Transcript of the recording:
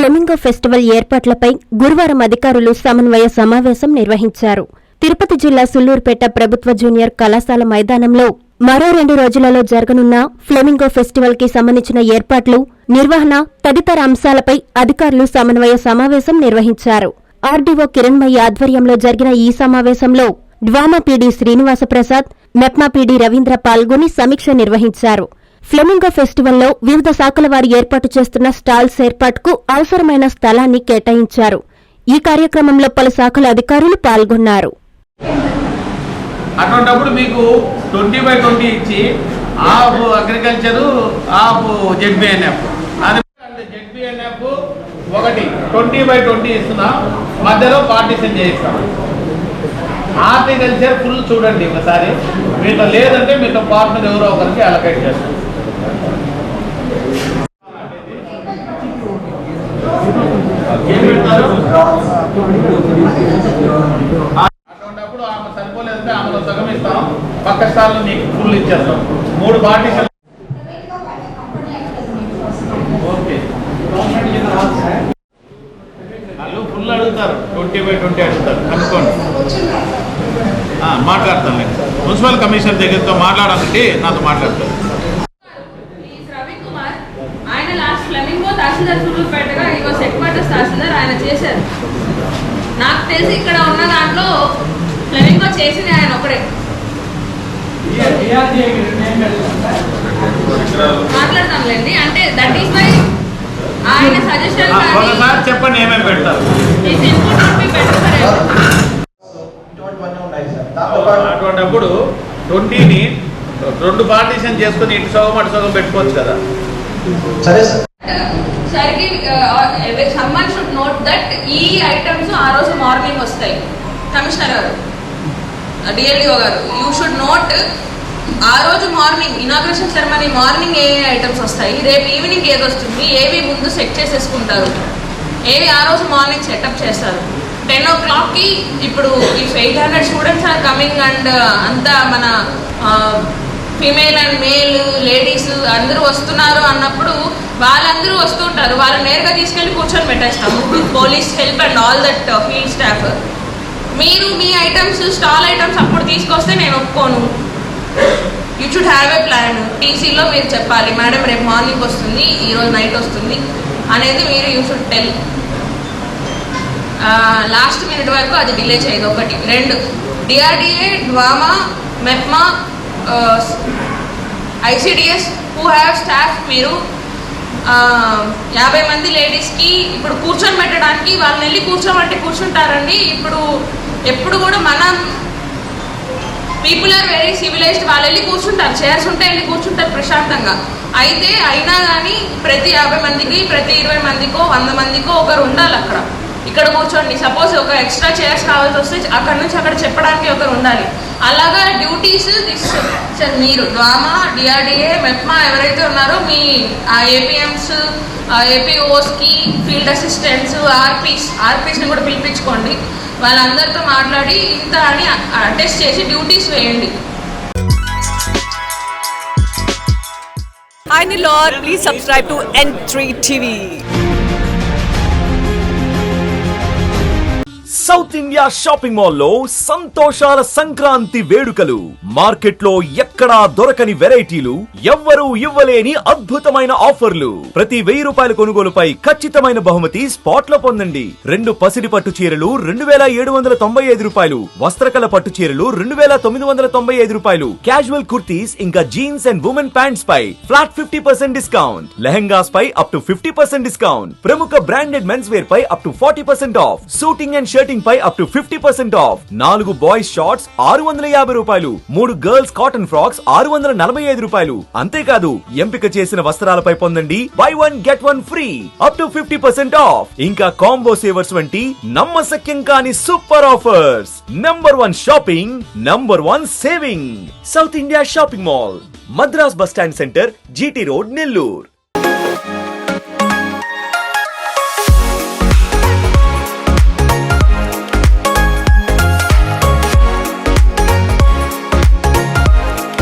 Flamingo festival ఏర్పాట్లపై గురువారం అధికారులు సమన్వయ సమావేశం నిర్వహించారు. తిరుపతి జిల్లా సుళ్లూరుపేట ప్రభుత్వ జూనియర్ కళాశాల మైదానంలో మరో 2 రోజులలో జరగనున్న ఫ్లెమింగో ఫెస్టివల్ కి సంబంధించిన ఏర్పాట్లు, నిర్వహణ తదితర అంశాలపై అధికారులు సమన్వయ సమావేశం నిర్వహించారు. ఆర్డీఓ కిరణ్మయి ఆధ్వర్యంలో జరిగిన ఈ సమావేశంలో డ్వామా పీడీ శ్రీనివాసప్రసాద్, మెప్మా పీడీ రవీంద్ర పాల్గొని సమీక్ష నిర్వహించారు. ఫ్లెమింగో ఫెస్టివల్లో వివిధ శాఖల వారు ఏర్పాటు చేస్తున్న స్టాల్స్ ఏర్పాటుకు అవసరమైన స్థలాన్ని కేటాయించారు. ఈ కార్యక్రమంలో పలు శాఖల అధికారులు పాల్గొన్నారు. అటువంటిప్పుడు మీకు 20/20 ఇచ్చి హాఫ్ అగ్రికల్చరు హాఫ్ జెడ్బిఎన్ఎఫ్, అది జెడ్బిఎన్ఎఫ్ ఒకటి 20/20 ఇస్తున్నాం, మధ్యలో పార్టీషన్ చేయిస్తాం. హార్టికల్చర్ ఫుల్ చూడండి ఒకసారి, మీతో లేదంటే మీతో పార్ట్నర్ ఎవరో ఒకరికి అలొకేట్ చేస్తాం. అటువంటిప్పుడు ఆమె సరిపోలేదంటే ఆమెలో సగం ఇస్తాం, పక్క స్టాల్లో మీకు ఫుల్ ఇచ్చేస్తాం. 3 పార్టీషన్. ఓకే, వాళ్ళు ఫుల్ అడుగుతారు, 20/20 అడుగుతారు, అనుకోండి. మాట్లాడతాను నేను మున్సిపల్ కమిషనర్ దగ్గరతో మాట్లాడాలంటే నాతో మాట్లాడతాను. ఆయన లాస్ట్ ఫ్లెమింగో తహసీల్దార్ సుళ్లూరుపేటగా ఈ వాస్ హెడ్ క్వార్టర్స్ తహసీల్దార్ ఆయన చేశారు. నాకు తెలిసి ఇక్కడ ఉన్న దాంట్లో ఫ్లెమింగో చేసింది ఆయన ఒకడే. మాట్లాడతాంలేండి, అంటే దట్ ఈస్ మై ఆయన సజెషన్. ఒకసారి చెప్పండి ఏమేమి పెడతారు. అటువంటిప్పుడు 20ని 2 పార్టీషన్ చేసుకుని ఇటు సగం అటు సగం పెట్టుకోవచ్చు కదా. సరికి సమ్మన్ షుడ్ నోట్ దట్ ఈ ఐటమ్స్ ఆ రోజు మార్నింగ్ వస్తాయి. కమిషనర్ గారు, డిఎల్డిఓ గారు, యూ షుడ్ నోట్ ఆ రోజు మార్నింగ్ ఇనాగ్రేషన్ సెరమనీ మార్నింగ్ ఏ ఐటమ్స్ వస్తాయి, రేపు ఈవినింగ్ ఏది వస్తుంది, ఏవి ముందు సెట్ చేసేసుకుంటారు, ఏవి ఆ రోజు మార్నింగ్ సెటప్ చేస్తారు. 10 o'clockకి ఇప్పుడు if 800 students are coming and అంతా మన ఫీమేల్ అండ్ మేల్ లేడీస్ అందరూ వస్తున్నారు అన్నప్పుడు వాళ్ళందరూ వస్తుంటారు, వాళ్ళు నేరుగా తీసుకెళ్ళి కూర్చొని పెట్టేస్తాము with police help and all that field staff. మీరు మీ ఐటమ్స్ స్టాల్ ఐటమ్స్ అప్పుడు తీసుకొస్తే నేను ఒప్పుకోను. You should have a plan. టీసీలో మీరు చెప్పాలి, మేడం రేపు మార్నింగ్ వస్తుంది, ఈరోజు నైట్ వస్తుంది అనేది మీరు you should tell. Last minute వరకు అది డిలే చేయదు. 1 2 DRDA, DWMA, MEPMA, ICDS who have staff, మీరు 50 మంది లేడీస్కి ఇప్పుడు కూర్చొని పెట్టడానికి వాళ్ళని వెళ్ళి కూర్చోమంటే కూర్చుంటారండి. ఇప్పుడు ఎప్పుడు కూడా మనం పీపుల్ ఆర్ వెరీ సివిలైజ్డ్, వాళ్ళు వెళ్ళి కూర్చుంటారు, చైర్స్ ఉంటే వెళ్ళి కూర్చుంటారు ప్రశాంతంగా. అయితే అయినా కానీ ప్రతి 50 మందికి ప్రతి 20 మందికో 100 మందికో ఒకరు ఉండాలి అక్కడ. ఇక్కడ కూర్చోండి, సపోజ్ ఒక ఎక్స్ట్రా చైర్స్ కావాల్సి వస్తే అక్కడ నుంచి అక్కడ చెప్పడానికి ఒకరు ఉండాలి. అలాగా డ్యూటీస్ సార్ మీరు డ్వామా, డిఆర్డిఏ, మెప్మా ఎవరైతే ఉన్నారో మీ ఆ ఏపీఎంస్, ఏపీఓస్కి, ఫీల్డ్ అసిస్టెంట్స్, ఆర్పీస్ని కూడా పిలిపించుకోండి. వాళ్ళందరితో మాట్లాడి ఇంత అని అటెస్ట్ చేసి డ్యూటీస్ వేయండి. Hi Nilor, please subscribe to N3 TV. South India shopping mall లో సంతోషాల సంక్రాంతి వేడుకలు. మార్కెట్ లో ఎక్కడా దొరకని వెరైటీలు, ఎవ్వరూ ఇవ్వలేని అద్భుతమైన ఆఫర్లు. ప్రతి 1000 రూపాయల కొనుగోలుపై ఖచ్చితమైన బహుమతి స్పాట్ లో పొందండి. 2 పసిడి పట్టు చీరలు 2795 రూపాయలు, వస్త్రకళ పట్టు చీరలు 2995 రూపాయలు, క్యాజువల్ కుర్తీస్ ఇంకా జీన్స్ అండ్ ఉమెన్ ప్యాంట్స్ పై ఫ్లాట్ 50% డిస్కౌంట్, లెహంగాస్ పై అప్ టు 50% డిస్కౌంట్, ప్రముఖ బ్రాండెడ్ మెన్స్ వేర్ పై up to 40% off, shooting and shirting పై up to 50% off, 4 boys shorts 650 రూపాయలు, 3 గర్ల్స్ కాటన్ ఫ్రాక్స్ 645 రూపాయలు. అంతేకాదు ఎంపిక చేసిన వస్త్రాలపై పొందండి by 1 get 1 free up to 50% of, ఇంకా కాంబో సేవర్స్ వంటి నమ్మశక్యం కాని super offers. Number 1 shopping, number 1 saving. South India shopping mall, Madras bus stand centre, GT road, Nellore.